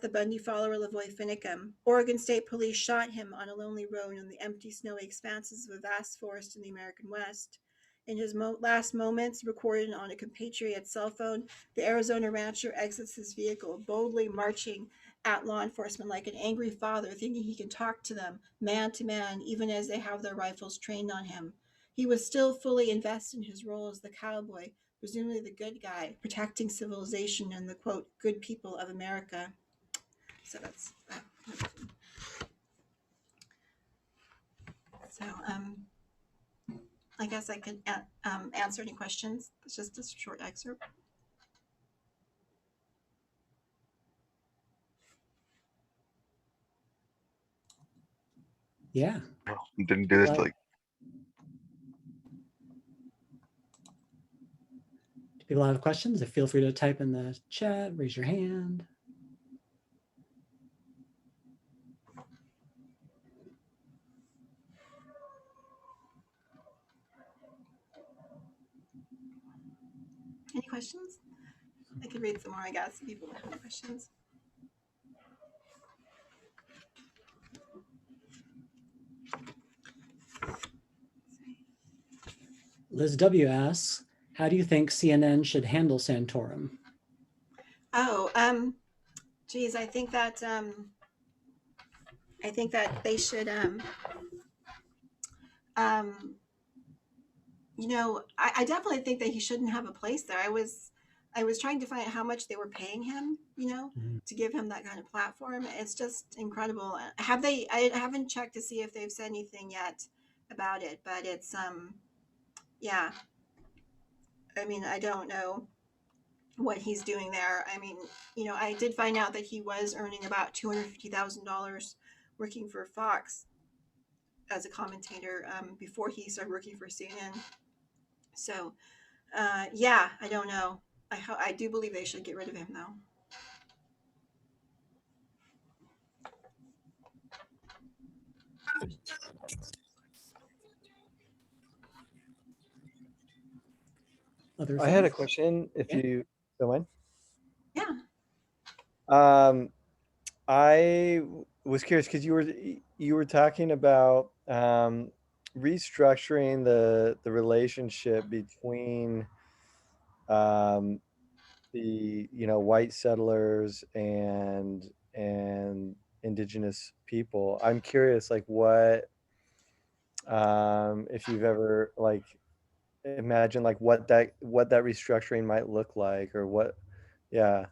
of Bundy follower Lavoy Finicum. Oregon State Police shot him on a lonely road in the empty, snowy expanses of a vast forest in the American West. In his last moments, recorded on a compatriot's cell phone, the Arizona rancher exits his vehicle, boldly marching at law enforcement like an angry father, thinking he can talk to them, man to man, even as they have their rifles trained on him. He was still fully invested in his role as the cowboy, presumably the good guy, protecting civilization and the quote, good people of America. So that's that. So I guess I could answer any questions. It's just a short excerpt. Yeah. Didn't do this like. Do people have questions? Feel free to type in the chat, raise your hand. Any questions? I could read some more, I guess, if people have questions. Liz W. asks, how do you think CNN should handle Santorum? Oh, geez, I think that they should you know, I definitely think that he shouldn't have a place there. I was trying to find out how much they were paying him, you know, to give him that kind of platform. It's just incredible. I haven't checked to see if they've said anything yet about it, but it's yeah. I mean, I don't know what he's doing there. I mean, you know, I did find out that he was earning about $250,000 working for Fox as a commentator before he started working for CNN. So yeah, I don't know. I do believe they should get rid of him, though. I had a question, if you don't mind. Yeah. I was curious because you were talking about restructuring the relationship between the white settlers and indigenous people. I'm curious, like what if you've ever like imagine like what that restructuring might look like, or what. Yeah.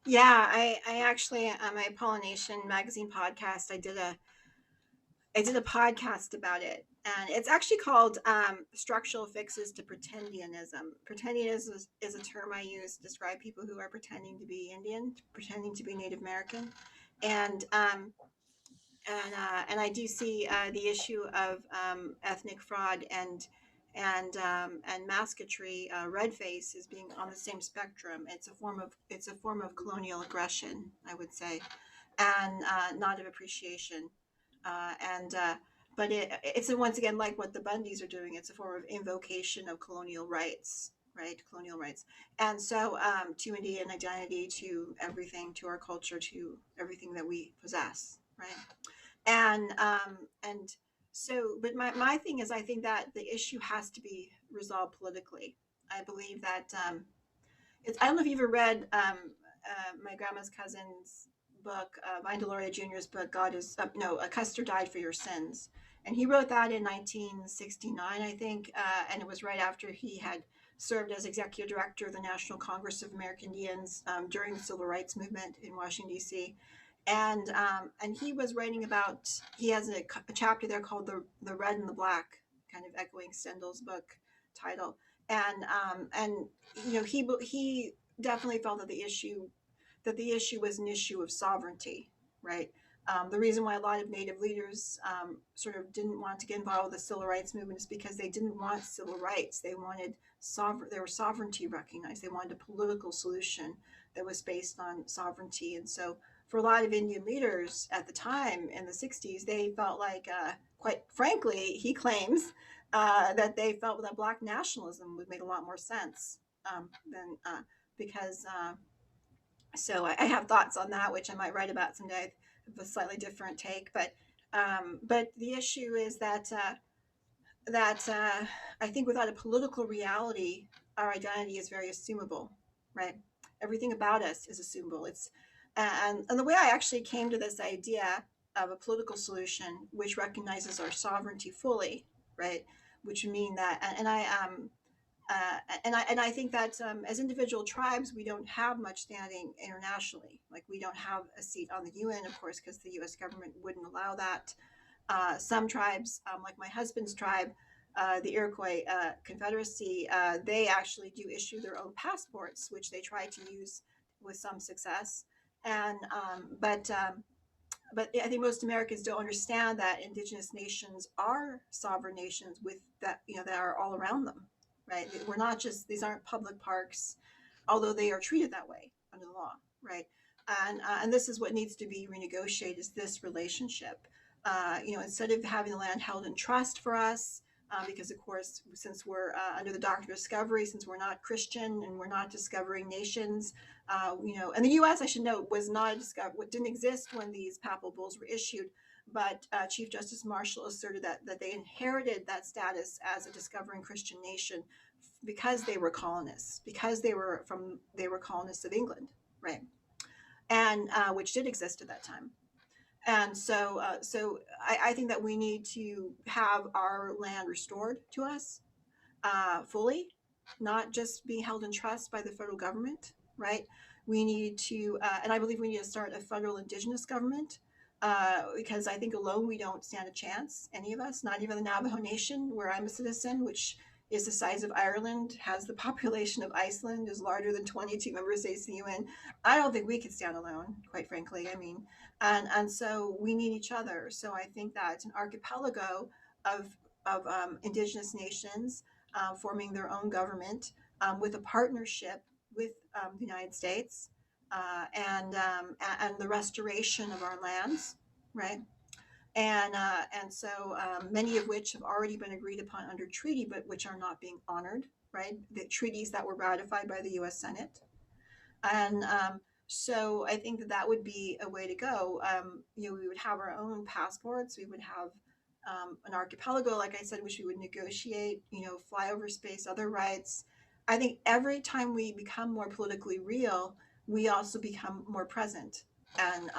I actually on my Pollination magazine podcast, I did I did a podcast about it, and it's actually called Structural Fixes to Pretendianism. Pretendianism is a term I use to describe people who are pretending to be Indian, pretending to be Native American, and and I do see the issue of ethnic fraud and masketry, red face, as being on the same spectrum. It's a form of colonial aggression, I would say, and not of appreciation. And But it's once again like what the Bundys are doing. It's a form of invocation of colonial rights, right? Colonial rights, and so to Indian identity, to everything, to our culture, to everything that we possess, right? And so, but my thing is, I think that the issue has to be resolved politically. I believe that I don't know if you've ever read my grandma's cousin's book, Vine Deloria Jr.'s book, God is, no, Custer Died for Your Sins. And he wrote that in 1969, I think. And it was right after he had served as executive director of the National Congress of American Indians during the Civil Rights Movement in Washington, D.C. And he was writing about, he has a chapter there called the Red and the Black, kind of echoing Stendhal's book title. And you know, he definitely felt that the issue was an issue of sovereignty, right? The reason why a lot of Native leaders sort of didn't want to get involved with the civil rights movement is because they didn't want civil rights. They wanted their sovereignty recognized. They wanted a political solution that was based on sovereignty. And so, for a lot of Indian leaders at the time in the 60s, they felt like, quite frankly, he claims that they felt that Black nationalism would make a lot more sense than because. So I have thoughts on that, which I might write about someday. With a slightly different take, but the issue is that I think without a political reality, our identity is very assumable, right? Everything about us is assumable. And the way I actually came to this idea of a political solution which recognizes our sovereignty fully, right? Which would mean that, and I think that as individual tribes, we don't have much standing internationally. Like, we don't have a seat on the UN, of course, because the U.S. government wouldn't allow that. Some tribes, like my husband's tribe, the Iroquois Confederacy, they actually do issue their own passports, which they try to use with some success. And but I think most Americans don't understand that Indigenous nations are sovereign nations with that, you know, that are all around them, right? We're not just, these aren't public parks, although they are treated that way under the law, right? And this is what needs to be renegotiated, is this relationship. You know, instead of having the land held in trust for us, because of course, since we're under the Doctrine of Discovery, since we're not Christian and we're not discovering nations, you know, and the U.S., I should note, was not didn't exist when these papal bulls were issued. But Chief Justice Marshall asserted that they inherited that status as a discovering Christian nation because they were colonists, because they were colonists of England, right? And which did exist at that time. And so I think that we need to have our land restored to us fully, not just being held in trust by the federal government, right? We need to, and I believe we need to start a federal Indigenous government, because I think alone we don't stand a chance, any of us, not even the Navajo Nation, where I'm a citizen, which is the size of Ireland, has the population of Iceland, is larger than 22 member states of the UN. I don't think we could stand alone, quite frankly. I mean, and so we need each other. So I think that an archipelago of Indigenous nations forming their own government with a partnership with the United States and the restoration of our lands, right? And so many of which have already been agreed upon under treaty, but which are not being honored, right? The treaties that were ratified by the U.S. Senate, and so I think that would be a way to go. You know, we would have our own passports. We would have an archipelago, like I said, which we would negotiate. You know, flyover space, other rights. I think every time we become more politically real, we also become more present, and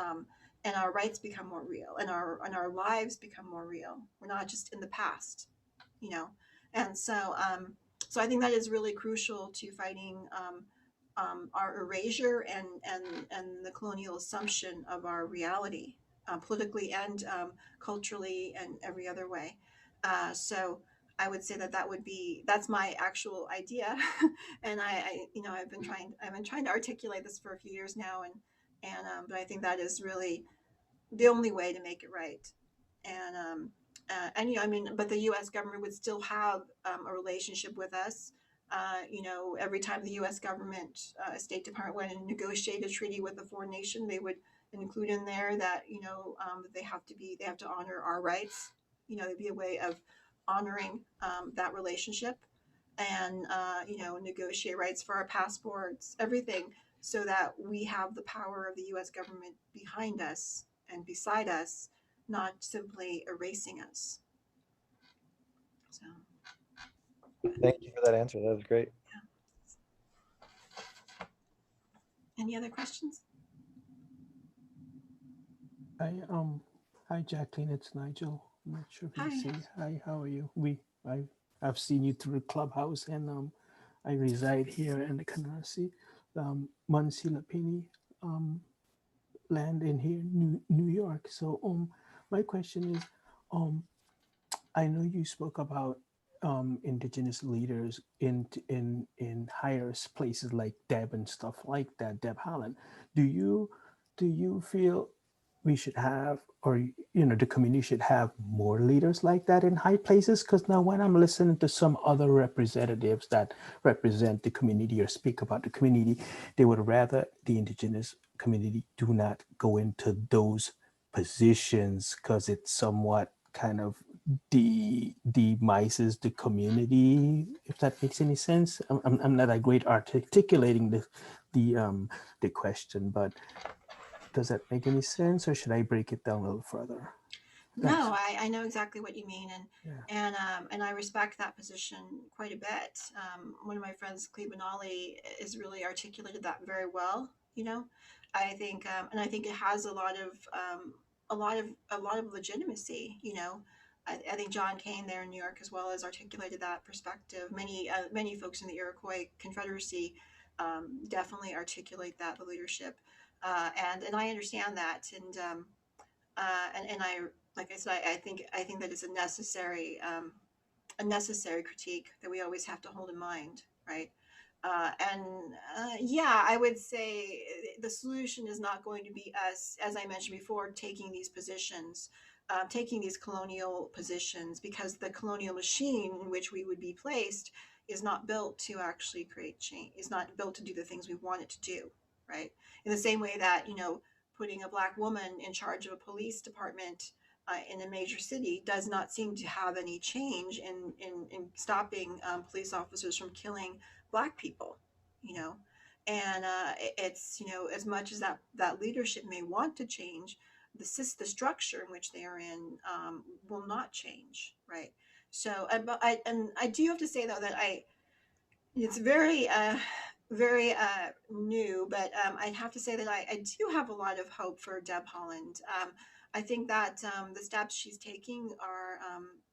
our rights become more real, and our lives become more real. We're not just in the past, you know. And so I think that is really crucial to fighting our erasure and the colonial assumption of our reality. politically and culturally and every other way. So I would say that's my actual idea, and I've been trying to articulate this for a few years now, but I think that is really the only way to make it right. And but the U.S. government would still have a relationship with us. Every time the U.S. government, State Department went and negotiated a treaty with a foreign nation, they would include in there that they have to honor our rights. There'd be a way of honoring that relationship, and negotiate rights for our passports, everything, so that we have the power of the U.S. government behind us and beside us, not simply erasing us. So, Thank you for that answer. That was great. any other questions? Hi Jacqueline, it's Nigel. I'm not sure if you Hi. see. Hi, how are you? I've seen you through the clubhouse, and I reside here in the Canarsie, Muncie Lapini, land in here, New York. So my question is, I know you spoke about indigenous leaders in higher places like Deb and stuff like that, Deb Haaland. Do you feel we should have, or the community should have more leaders like that in high places? Because now when I'm listening to some other representatives that represent the community or speak about the community, they would rather the indigenous community do not go into those positions because it's somewhat kind of demises the community, if that makes any sense. I'm not a great articulating the question, but does that make any sense, or should I break it down a little further? Thanks. No, I know exactly what you mean, and I respect that position quite a bit. One of my friends, Cleve Benali, is really articulated that very well. I think, and I think it has a lot of legitimacy. I think John Kane there in New York as well has articulated that perspective. Many folks in the Iroquois Confederacy definitely articulate that, the leadership, and I understand that, and I, like I said, I think that it's a necessary critique that we always have to hold in mind, right? Yeah, I would say the solution is not going to be us, as I mentioned before, taking these positions, taking these colonial positions, because the colonial machine in which we would be placed is not built to actually create change. Is not built to do the things we want it to do, right? In the same way that putting a Black woman in charge of a police department in a major city does not seem to have any change in stopping police officers from killing Black people, you know. And it's, as much as that leadership may want to change, the structure in which they are in will not change, right? So, I do have to say though that it's very new, but I'd have to say that I do have a lot of hope for Deb Haaland. I think that the steps she's taking are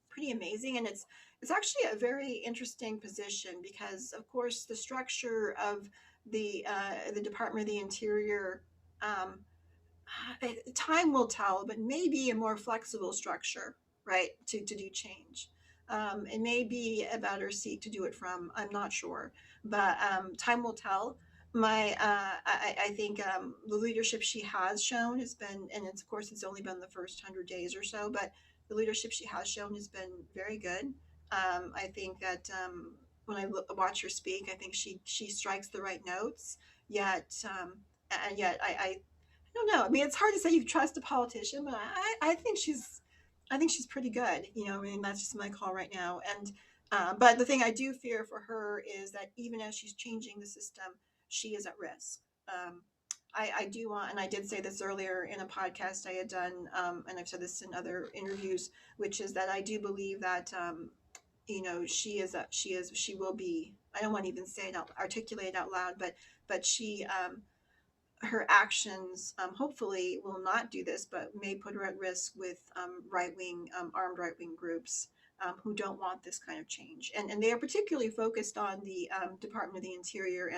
pretty amazing, and it's actually a very interesting position because, of course, the structure of the Department of the Interior, um, time will tell, but maybe a more flexible structure, right, to do change. It may be a better seat to do it from. I'm not sure, but time will tell. I think the leadership she has shown has been, and it's, of course, it's only been the first 100 days or so, but the leadership she has shown has been very good. I think that when watch her speak, I think she strikes the right notes. Yet I don't know. I mean, it's hard to say you trust a politician, but I think she's pretty good. I mean, that's just my call right now. And but the thing I do fear for her is that even as she's changing the system, she is at risk. I do want, and I did say this earlier in a podcast I had done, and I've said this in other interviews, which is that I do believe that she will be. I don't want to even say it articulate it out loud, but she her actions hopefully will not do this, but may put her at risk with armed right wing groups who don't want this kind of change. And they are particularly focused on the Department of the Interior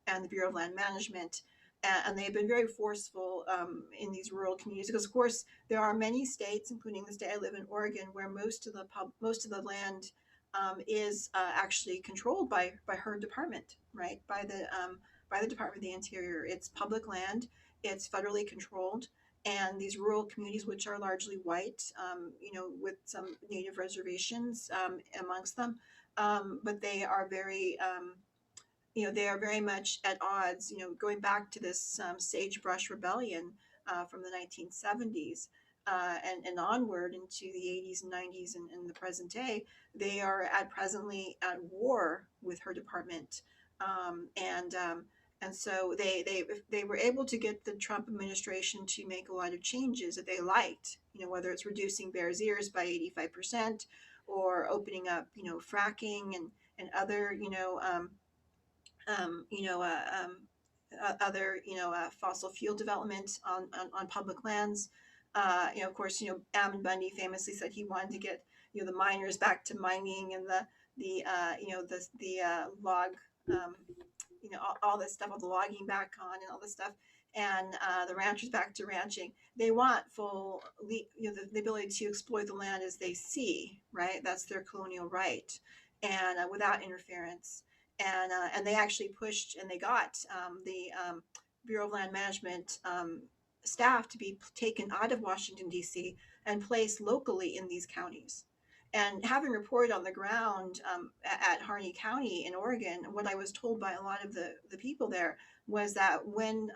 and the Bureau of Land Management. and they've been very forceful in these rural communities, because of course there are many states, including the state I live in, Oregon, where most of the land is actually controlled by her department, right? By the Department of the Interior. It's public land. It's federally controlled. And these rural communities, which are largely white, with some native reservations amongst them, but they are very they are very much at odds, going back to this sagebrush rebellion from the 1970s and onward into the 80s and 90s and the present day. They are presently at war with her department. And so they were able to get the Trump administration to make a lot of changes that they liked, whether it's reducing Bears Ears by 85% or opening up, fracking and other, other fossil fuel development on public lands. Of course, Ammon Bundy famously said he wanted to get the miners back to mining, and the log, all this stuff, all the logging back on and all this stuff, and the ranchers back to ranching. They want full, the ability to exploit the land as they see, right? That's their colonial right, and without interference. And they actually pushed, and they got the Bureau of Land Management staff to be taken out of Washington, D.C. and placed locally in these counties. And having reported on the ground at Harney County in Oregon, what I was told by a lot of the people there was that when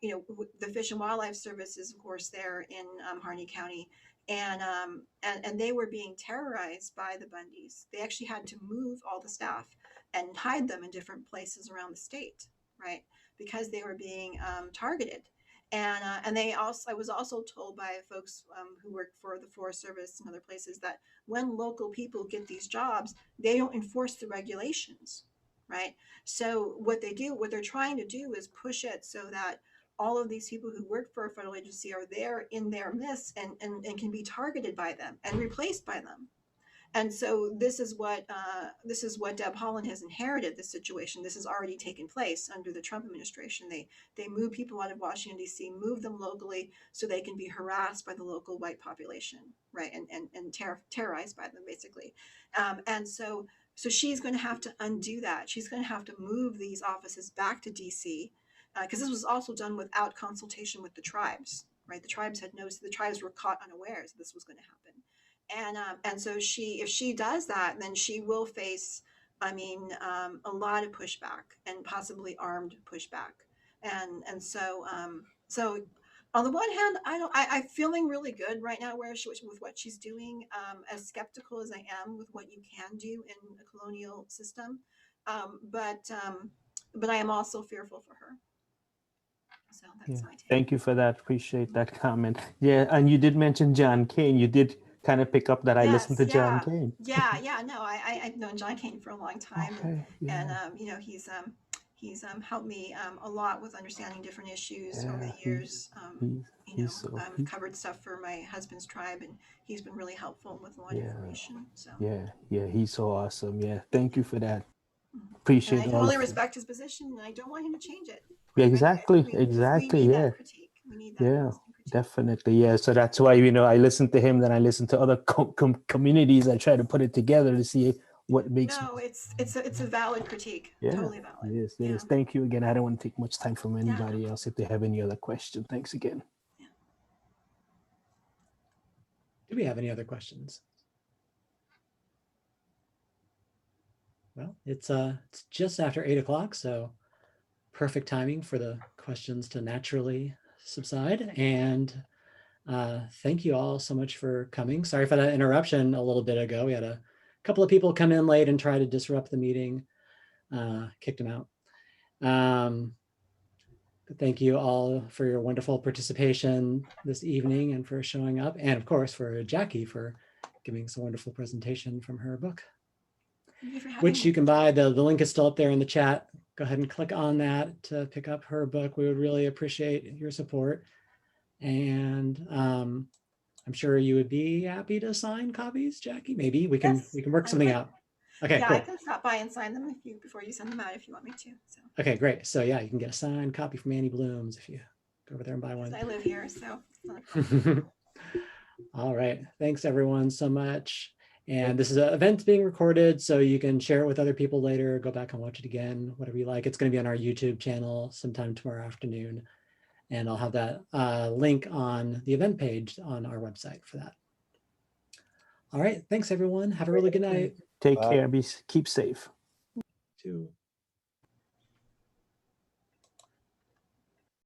the Fish and Wildlife Service is, of course, there in Harney County, and they were being terrorized by the Bundys. They actually had to move all the staff and hide them in different places around the state, right? Because they were being targeted. And I was also told by folks who work for the Forest Service and other places that when local people get these jobs, they don't enforce the regulations, right? So what they're trying to do is push it so that all of these people who work for a federal agency are there in their midst and can be targeted by them and replaced by them. And so this is what Deb Haaland has inherited, this situation. This has already taken place under the Trump administration. They move people out of Washington, D.C., move them locally so they can be harassed by the local white population, right? And terrorized by them, basically. And so she's going to have to undo that. She's going to have to move these offices back to D.C., because this was also done without consultation with the tribes, right? The tribes the tribes were caught unawares that this was going to happen. And so if she does that, then she will face, a lot of pushback and possibly armed pushback. And so on the one hand, I'm feeling really good right now with what she's doing, as skeptical as I am with what you can do in a colonial system. But I am also fearful for her. So that's my take. Thank you for that. Appreciate that comment. Yeah, and you did mention John Kane. You did kind of pick up that I listened to John Kane. No, I've known John Kane for a long time. Okay, yeah. And he's helped me a lot with understanding different issues over the years. Covered stuff for my husband's tribe, and he's been really helpful with a lot of information. So he's so awesome. Yeah, thank you for that. Appreciate it. And I totally respect his position, and I don't want him to change it. Yeah, exactly. We need that critique. We need that critique. Definitely. Yeah. So that's why, I listen to him, then I listen to other communities. I try to put it together to see what makes. No, it's a valid critique. Yeah. Totally valid. Yes. Yes. Thank you again. I don't want to take much time from anybody else if they have any other question. Thanks again. Yeah. Do we have any other questions? Well, it's just after 8 o'clock, so perfect timing for the questions to naturally subside. And thank you all so much for coming. Sorry for that interruption a little bit ago. We had a couple of people come in late and try to disrupt the meeting, kicked them out. But thank you all for your wonderful participation this evening and for showing up. And of course, for Jackie for giving us a wonderful presentation from her book, which you can buy. The link is still up there in the chat. Go ahead and click on that to pick up her book. We would really appreciate your support. And I'm sure you would be happy to sign copies, Jackie. Maybe we can work something out. Okay, Yeah, cool. I can stop by and sign them before you send them out if you want me to. So Okay, great. So yeah, you can get a signed copy from Annie Blooms if you go over there and buy 'cause one. I live here, so it's not a problem. All right. Thanks everyone so much. And this is an event being recorded, so you can share it with other people later, go back and watch it again, whatever you like. It's going to be on our YouTube channel sometime tomorrow afternoon. And I'll have that link on the event page on our website for that. All right. Thanks everyone. Have a really good night. Take Bye. care. Keep safe. Too.